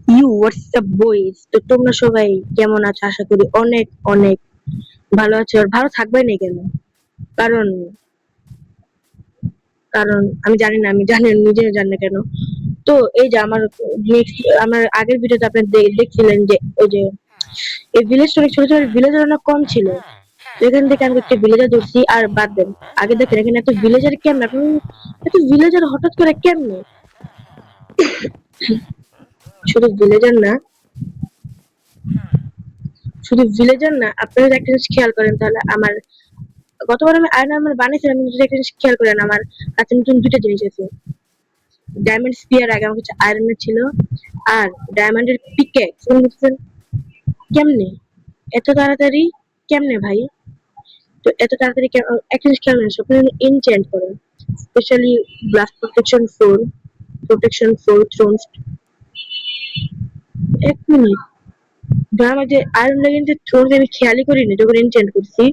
You WhatsApp boys, তো তোমরা সবাই কেমন আছো? আশা করি অনেক অনেক ভালো আছো, আর ভালো থাকবে না কেন? কারণ কারণ আমি জানি না, আমি জানি নিজেও জানি না কেন। তো এই যে আমার আগের ভিডিওতে আপনি দেখছিলেন যে ওই যে এই ভিলেজ, অনেক ছোট ছোট ভিলেজার অনেক কম ছিল। তো এখান থেকে আমি একটা ভিলেজার ধরছি। আর বাদ দেন, আগে দেখেন এখানে এত ভিলেজার কেমন, আপনি এত ভিলেজার হঠাৎ করে কেমনে? শুধু ভিলেজার না, আপনারা যদি একটা জিনিস খেয়াল করেন তাহলে আমার গতবার আমি আয়রন আর্মার বানিয়েছিলাম, কিন্তু যদি একটা জিনিস খেয়াল করেন আমার কাছে নতুন দুইটা জিনিস আছে। ডায়মন্ড স্পিয়ার আগে আমার কাছে আয়রনের ছিল, আর ডায়মন্ডের পিকেক্স। বুঝছেন কেমনে এত তাড়াতাড়ি? কেমনে ভাই? তো এত তাড়াতাড়ি একটা জিনিস খেয়াল করেন, সব এনচেন্ট করেন, স্পেশালি ব্লাস্ট প্রোটেকশন 4 থ্রোনস। এক মিনিট, ধর আমার যে আয়রন লেগেন্সের থ্রোনস আমি খেয়ালই করিনি যখন এনচেন্ট করছি,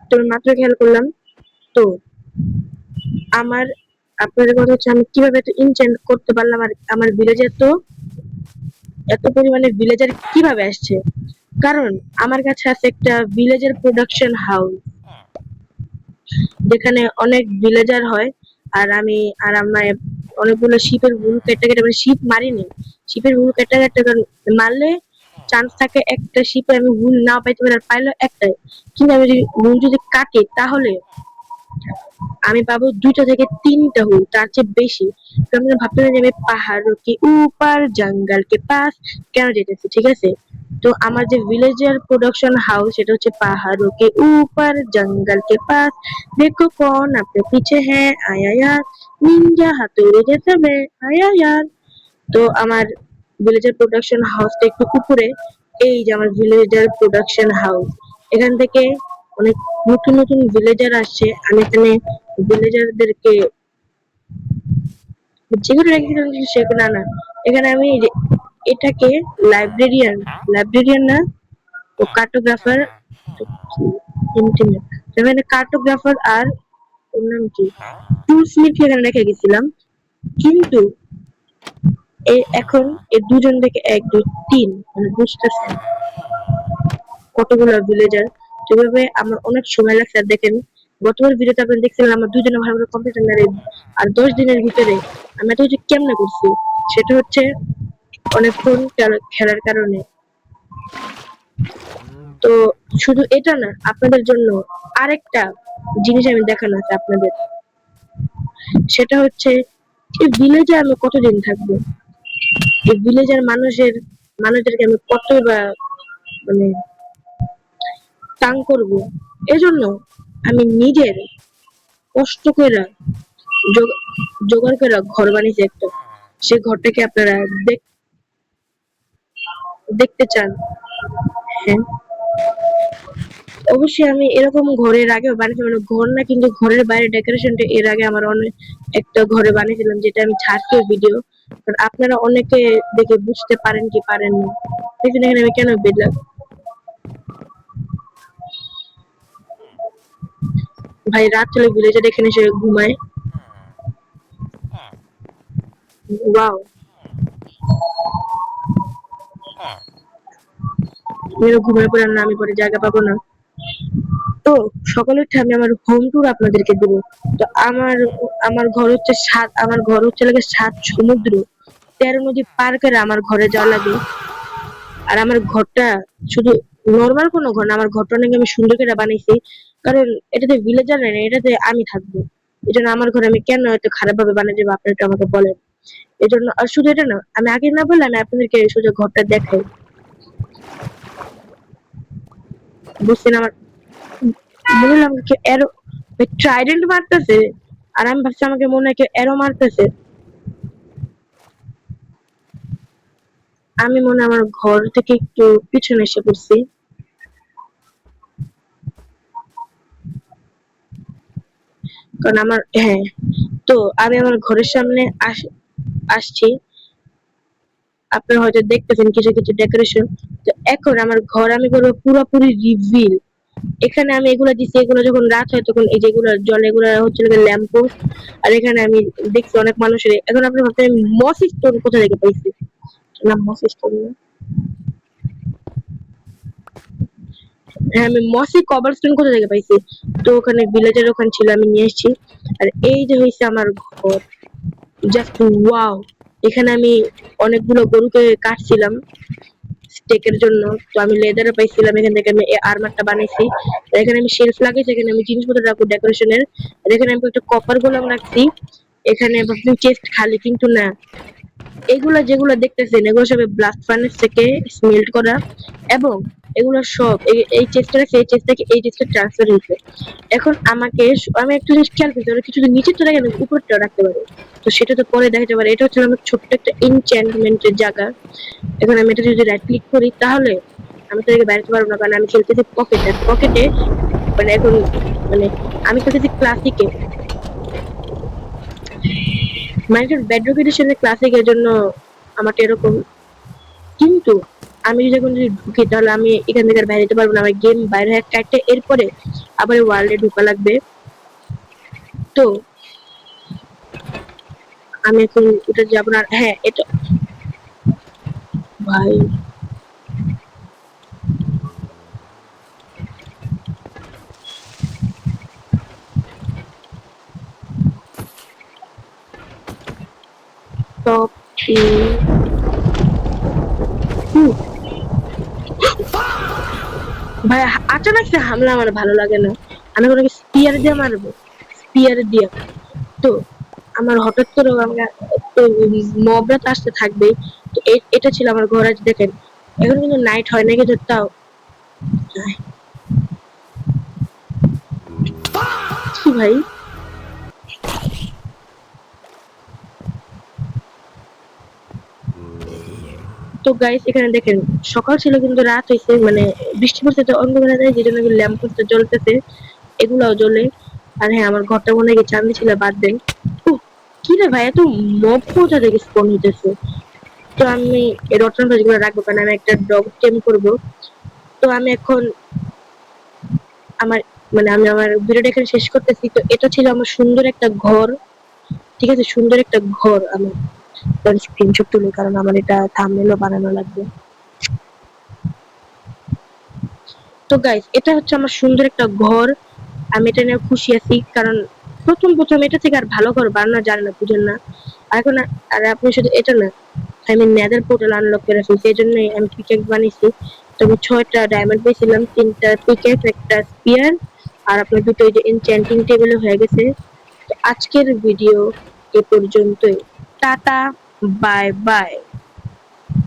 তো আমি মাত্র খেয়াল করলাম। তো আমার আপনাদের কথা হচ্ছে আমি কিভাবে এত ইনচেন্ট করতে পারলাম, আর আমার ভিলেজে তো এত পরিমাণে ভিলেজার কিভাবে আসছে? কারণ আমার কাছে আছে একটা ভিলেজের প্রোডাকশন হাউস, যেখানে অনেক ভিলেজার হয়। আর আমার অনেকগুলো শিপের হুল কেটে কেটে, মানে শিপ মারিনি, শিপের হুল কেটে কেটে, কারণ মারলে চান্স থাকে একটা শিপে আমি হুল না পাইতে পারি, আর পাইলে একটাই। কিন্তু আমি যদি হুল যদি কাটি তাহলে আমি পাবো 2টা থেকে 3টা হুল, তার চেয়ে বেশি। তো আমি ভাবতে যে আমি পাহাড় কে উপর জঙ্গল কে পাস কেন যেতেছি, ঠিক আছে? তো আমার যে ভিলেজের প্রোডাকশন হাউস সেটা হচ্ছে পাহাড় কে উপর জঙ্গল কে পাস, দেখো কোন আপনে পিছে হ্যাঁ আয়া यार, নিনজা হাতুড়ি জেসে মে আয়া यार। তো আমার ভিলেজের প্রোডাকশন হাউসটা একটু উপরে। এই যে আমার ভিলেজের প্রোডাকশন হাউস, এখান থেকে অনেক নতুন নতুন ভিলেজার আসছে। আমি এখানে ভিলেজারদেরকে যেগুলো রেখেছিলাম সেগুলো না, এখানে আমি এটাকে লাইব্রেরিয়ান, লাইব্রেরিয়ান না, ও কার্টোগ্রাফার, এখানে কার্টোগ্রাফার আর ওর নাম কি টুল স্মিথ এখানে রেখে গেছিলাম। কিন্তু এখন এই দুজন থেকে 1 2 3, মানে বুঝতেছেন কতগুলো ভিলেজার। যেভাবে আমার অনেক সময় লাগছে। আর দেখেন গতবার ভিডিওতে আপনি দেখছিলেন আমার দুজনে ভালো করে কম্পিউটার নাড়ে, আর 10 দিনের ভিতরে আমি এত কিছু কেমনে করছি, সেটা হচ্ছে অনেকক্ষণ খেলার কারণে। তো শুধু এটা না, আপনাদের জন্য আরেকটা জিনিস আমি দেখানো আছে আপনাদের, সেটা হচ্ছে এই ভিলেজে আমি কতদিন থাকবো, এই ভিলেজের মানুষদেরকে আমি কতই বা মানে তাং করবো। এজন্য আমি নিজের কষ্ট করে জোগাড় করে ঘর বানিয়েছি একটা। সেই ঘরটাকে আপনারা দেখতে চান? হ্যাঁ, অবশ্যই আমি এরকম ঘরের আগেও বানিয়েছি, মানে ঘর না কিন্তু ঘরের বাইরে ডেকোরেশনটা এর আগে আমার অনেক একটা ঘরে বানিয়েছিলাম, যেটা আমি ছাড়ছি ভিডিও। আপনারা অনেকে দেখে বুঝতে পারেন কি পারেন না। দেখুন এখানে আমি কেন বেদলাম, ভাই রাত হলে ভিলেজে এখানে এসে ঘুমায়। ওয়াও, ঘুমায় পড়ে না, আমি পরে জায়গা পাবো না। তো সকলের আমি আমার হোম ট্যুর আপনাদেরকে দেবো। তো আমার ঘর হচ্ছে লাগে 7 সমুদ্র, 13 নদী পার করে আমার ঘরে যাওয়া লাগে। আর আমার ঘরটা শুধু নর্মাল কোনো ঘর না, আমার ঘরটা নাকি আমি সুন্দর করে বানাইছি। কারণ এটাতে ভিলেজার না, এটাতে আমি থাকবো। এই জন্য আমার ঘরে আমি কেন এত খারাপ ভাবে বানিয়ে যাবো, আপনারা একটু আমাকে বলেন। এই জন্য, আর শুধু এটা না, আমি আগে না বললে আমি আপনাদেরকে সোজা ঘরটা দেখাই। বুঝছেন আমার বললাম কি এরো ট্রাইডেন্ট মারতেছে, আর আমি ভাবছি আমাকে মনে হয় কেউ এরো মারতেছে। আমি মনে হয় আমার ঘর থেকে একটু পিছনে এসে পড়ছি। কারণ হ্যাঁ, তো আমি আমার ঘরের সামনে আসছি। আপনারা হয়তো দেখতেছেন কিছু কিছু ডেকোরেশন। তো এখন আমার ঘর আমি করবো পুরোপুরি রিভিল। এখানে আমি এগুলা দিচ্ছি, এগুলো যখন রাত হয় তখন এই যেগুলো জল, এগুলো হচ্ছে ল্যাম্প পোস্ট। আর এখানে আমি দেখছি অনেক মানুষের। এখন আপনি ভাবছেন মস স্টোন কোথা থেকে পাইছি? না মসিস করি না। হ্যাঁ আমি মসি কবলস্টোন কোথা থেকে পাইছি, তো ওখানে ভিলেজের ওখানে ছিল আমি নিয়ে এসেছি। আর এই যে হয়েছে আমার ঘর, জাস্ট ওয়াও। এখানে আমি অনেকগুলো গরুকে কাটছিলাম স্টেকের জন্য, তো আমি লেদারও পাইছিলাম, এখান থেকে আমি আর্মারটা বানাইছি। আর এখানে আমি শেলফ লাগাইছি, এখানে আমি জিনিসপত্র রাখবো ডেকোরেশনের। আর এখানে আমি একটা কপার গোলাম রাখছি। এখানে ভাবছি চেস্ট খালি, কিন্তু না, এগুলা যেগুলো দেখতেছেন এগুলো সব ব্লাস্ট ফার্নেস থেকে স্মেল্ট করা, এবং এগুলো সব এই চেস্টটা রাখছে, এই চেস্ট থেকে এই চেস্টে ট্রান্সফার হয়েছে। এখন আমাকে আমি একটা জিনিস খেয়াল করছি, ওরা কিছু নিচেরটা রাখে না উপরটা রাখতে পারে, তো সেটা তো পরে দেখাতে পারে। এটা হচ্ছে আমার ছোট্ট একটা এনচ্যান্টমেন্টের জায়গা। এখন আমি এটা যদি রাইট ক্লিক করি তাহলে আমি তো এটাকে বেরোতে পারবো না, কারণ আমি খেলতেছি পকেটে পকেটে, মানে এখন মানে আমি খেলতেছি ক্লাসিকে, মাইনক্রাফট বেডরক এডিশনের ক্লাসিকের জন্য আমার এরকম। কিন্তু আমি যদি এখন যদি ঢুকি তাহলে আমি এখান থেকে আর বাইরে যেতে পারবো না, আমার গেম বাইরে হয়ে কাটতে, এরপরে আবার ওয়ার্ল্ডে ঢোকা লাগবে। তো আমি এখন এটা যাবো না। হ্যাঁ এটা ভাই, টপ ভাই, আচানক সে হামলা আমার ভালো লাগে না। আমি কোনো স্পিয়ার দিয়ে মারবো, স্পিয়ার দিয়ে, তো আমার হঠাৎ করে আমরা তো মবরা তো আসতে থাকবেই। তো এটা ছিল আমার ঘর। আজ দেখেন এখন কিন্তু নাইট হয় না, কিন্তু তাও কি ভাই। তো গাইস এখানে দেখেন সকাল ছিল কিন্তু রাত হয়েছে, মানে বৃষ্টি পড়ছে, তো অন্ধকার যায়, যে জন্য ল্যাম্প পোস্টটা জ্বলতেছে, এগুলাও জ্বলে। আর হ্যাঁ আমার ঘরটা মনে হয় চাঁদি ছিল, বাদ দেন। উহ, কি রে ভাই, এত মব কোথা থেকে স্পন হইতেছে। তো আমি এই রটন গাছগুলো রাখবো, কারণ আমি একটা ডগ টেম করবো। তো আমি এখন আমার আমি আমার ভিডিওটা এখানে শেষ করতেছি। তো এটা ছিল আমার সুন্দর একটা ঘর, ঠিক আছে, সুন্দর একটা ঘর। আমি স্ক্রিনশট তুলি, কারণ আমার এটা থাম্বনেলও বানানো লাগবে। তো গাইস এটা হচ্ছে আমার সুন্দর একটা ঘর, আমি এটা নিয়ে খুশি আছি, কারণ প্রথম এটা থেকে আর ভালো ঘর বানানো যায় না, বুঝেন না। আর এখন আর আপনি শুধু এটা না, আমি নেদার পোর্টাল আনলক করে ফেলছি, এই জন্যই আমি পিকেক্স বানিয়েছি। তো আমি 6টা ডায়মন্ড পেয়েছিলাম, 3টা পিকেক্স, একটা স্পিয়ার, আর আপনার দুটো এই যে এনচ্যান্টিং টেবিল হয়ে গেছে। তো আজকের ভিডিও এ পর্যন্তই। Tata, bye bye.